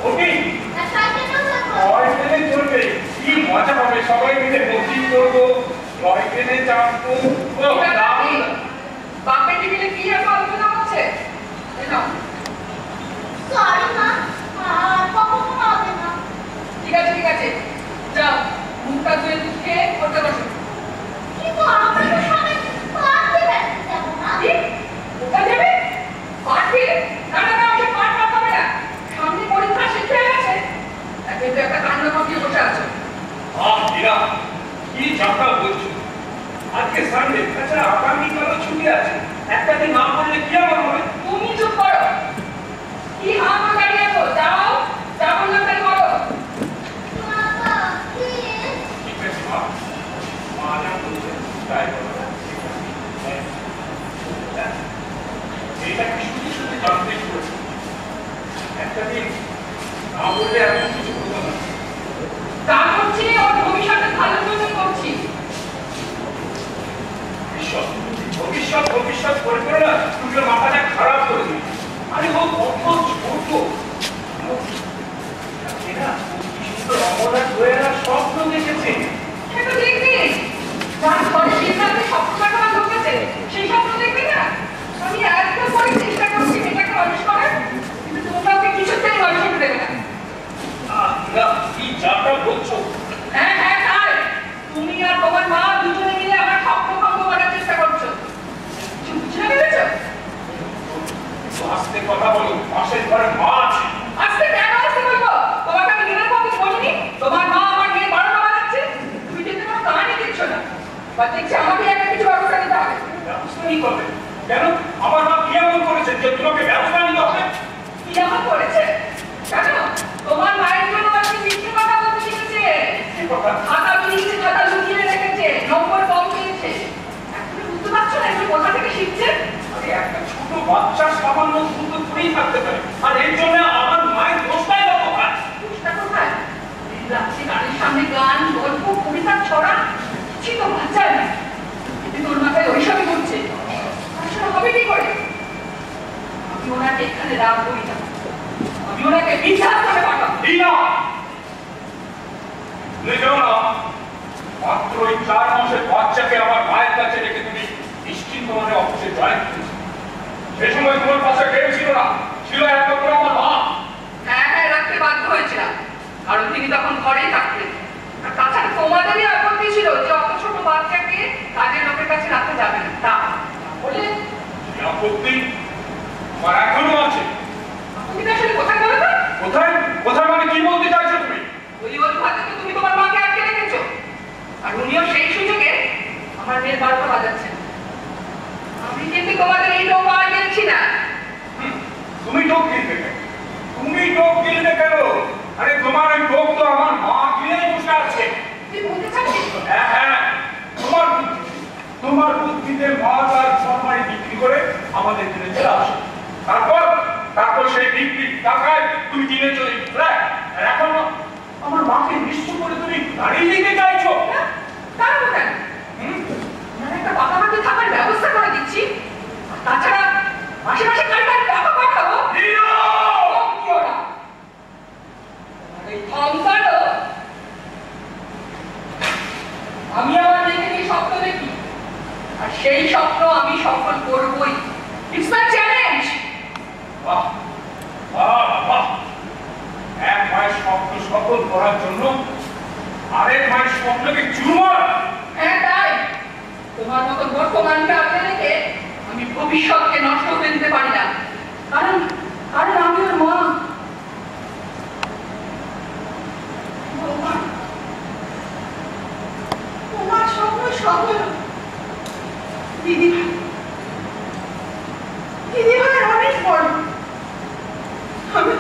ওকে toy ট্রেনে চলবে, কি মজা হবে, সবাই মিলে মস্তি করবো, টয় ট্রেনে চাপবো। বাপের টিভিতে কি এত আলোচনা হচ্ছে? ঠিক আছে যাও, মুখটা ধুয়ে দুধ খেয়ে করতে বসো। সামনে পরীক্ষা শেষ হয়ে গেছে, কিন্তু একটা কাণ্ড ঘটিয়ে বসে আছে। কি যাত্রা বলছো? আজকে সানডে, তাছাড়া আগামীকালও ছুটি আছে, একটা দিন না পড়লে কি আমার হবে? তুমি চুপ করো, কি হাত দাঁড়িয়ে আছো? যাও, যা বললাম তাই করো। ঠিক আছে মা, মা যা বলছে তাই করো। এটা কি শুধু শুধু জানতে শুরু, একটা দিন না বললে এমন কিছু হতো না। যা করছি ওর ভবিষ্যতে ভালো জন্য করছি। ভবিষ্যৎ ভবিষ্যৎ করে করে না তুমি মাথাটা খারাপ করে দিই। আরে ও কত ছোট, অমরনাথ হয়ে স্বপ্ন দেখেছে। সেটা দেখবি, যার ঘরে সিদ্ধান্তে স্বপ্নটা ঢুকেছে সেই স্বপ্ন দেখবি না। আমি একদম করে চেষ্টা করছি মেয়েটাকে মানুষ করার, কিন্তু তোমরা ওকে কিছুতেই মানুষ হতে দেবে না। কি যাটা বলছো? হ্যাঁ তাই, তুমি আর তোমার মা দুজনে মিলে আমার স্বপ্ন ভঙ্গ করার চেষ্টা করছো। বুঝতে পেরেছো? আস্তে কথা বলো, পাশের ঘরে মা আছে। আস্তে কেন আস্তে বলবো? তোমাকে আমি দিনের পর দিন বলিনি তোমার মা আমার মেয়ে বারোটা বাজাচ্ছে? তুমি কিন্তু কোনো কানে দিচ্ছ না, বা দেখছি আমাকে একটা কিছু ব্যবস্থা নিতে হবে। ব্যবস্থা নিতে হবে কেন? আমার মা কি এমন করেছে যে তোমাকে ব্যবস্থা নিতে হবে? কি এমন করেছে? কেন তোমার মায়ের জন্য আজকে মিথ্যে কথা বলতে শিখেছে। খাতা বিলিয়েছে, খাতা লুকিয়ে রেখেছে, নম্বর কম পেয়েছে। এখন বুঝতে পারছো না এগুলো কোথা থেকে শিখছে? আরে একটা ছোট বাচ্চা সামান্য সুন্দর করেই থাকতে পারে, আর এর জন্য আমার মায়ের দোষটাই বা কোথায়? দোষটা কোথায়? রাত্রি গাড়ির সামনে গান, গল্প, কবিতা, ছড়া কিছু তো বাচ্চার না, কিন্তু তোর মাথায় ওইসবই ঘুরছে। আসলে হবে কি করে? আমি ওনাকে এখানে রাগ করি না, আমি ওনাকে বিশ্বাস করে পাঠাবো। মাত্র ওই 4 মাসের বাচ্চাকে আমার মায়ের কাছে রেখে তুমি নিশ্চিন্ত মনে অফিসে জয়েন করেছি। সে সময় তোমার পাশে কেউ ছিল না, ছিল একমাত্র আমার মা। হ্যাঁ রাখতে বাধ্য হয়েছিলাম, কারণ তিনি তখন ঘরেই থাকতেন। আর তাছাড়া তোমাদেরই আপত্তি ছিল যে অত ছোট বাচ্চাকে কাজের লোকের কাছে রাখতে যাবে না। তা বলে আপত্তি আমার এখনো আছে। তুমি আসলে কোথায় বলো তো? কোথায় কোথায় মানে কি বলতে চাইছো তুমি? ওই অজুহাতে তো তুমি তোমার মাকে আটকে রেখেছো, আর উনিও সেই সুযোগে আমার মেয়ের বারোটা বাজাচ্ছেন। আমি কিন্তু তোমাদের এই লোক আর গেছি না। তুমি টোপ গিলবে কেন? তুমি টোপ গিলবে কেন? আরে তোমার ওই টোপ তো আমার মা গিলেই বসে আছে। তুই বলতে চাচ্ছিস? হ্যাঁ তোমার বুদ্ধিতে মাছ আর সরমারি বিক্রি করে আমাদের কিনে চলে আসে। তারপর সেই বিক্রির টাকায় তুমি কিনে চলে ফ্ল্যাট, আর এখন আমার মাকে নিঃস্ব করে তুমি দাঁড়িয়ে দিতে চাইছো? তারপর কেন? একটা পাকাপাকি থাকার ব্যবস্থা করে দিচ্ছি, তাছাড়া মাসে মাসে কালটার টাকা পাঠাবো। আমি আমার মেয়েকে নিয়ে স্বপ্ন দেখি, আর সেই স্বপ্ন আমি সফল করবই। It's my challenge. এক মায়ের স্বপ্ন সফল করার জন্য আরেক মায়ের স্বপ্নকে চুরমার। হ্যাঁ তাই, তোমার মতো বর্তমানকে আগলে রেখে আমি ভবিষ্যৎকে নষ্ট হতে দিতে পারি না, কারণ আমি ওর মা। তোমার স্বপ্ন সফল দিদি ভাই অনেক বড়। আমি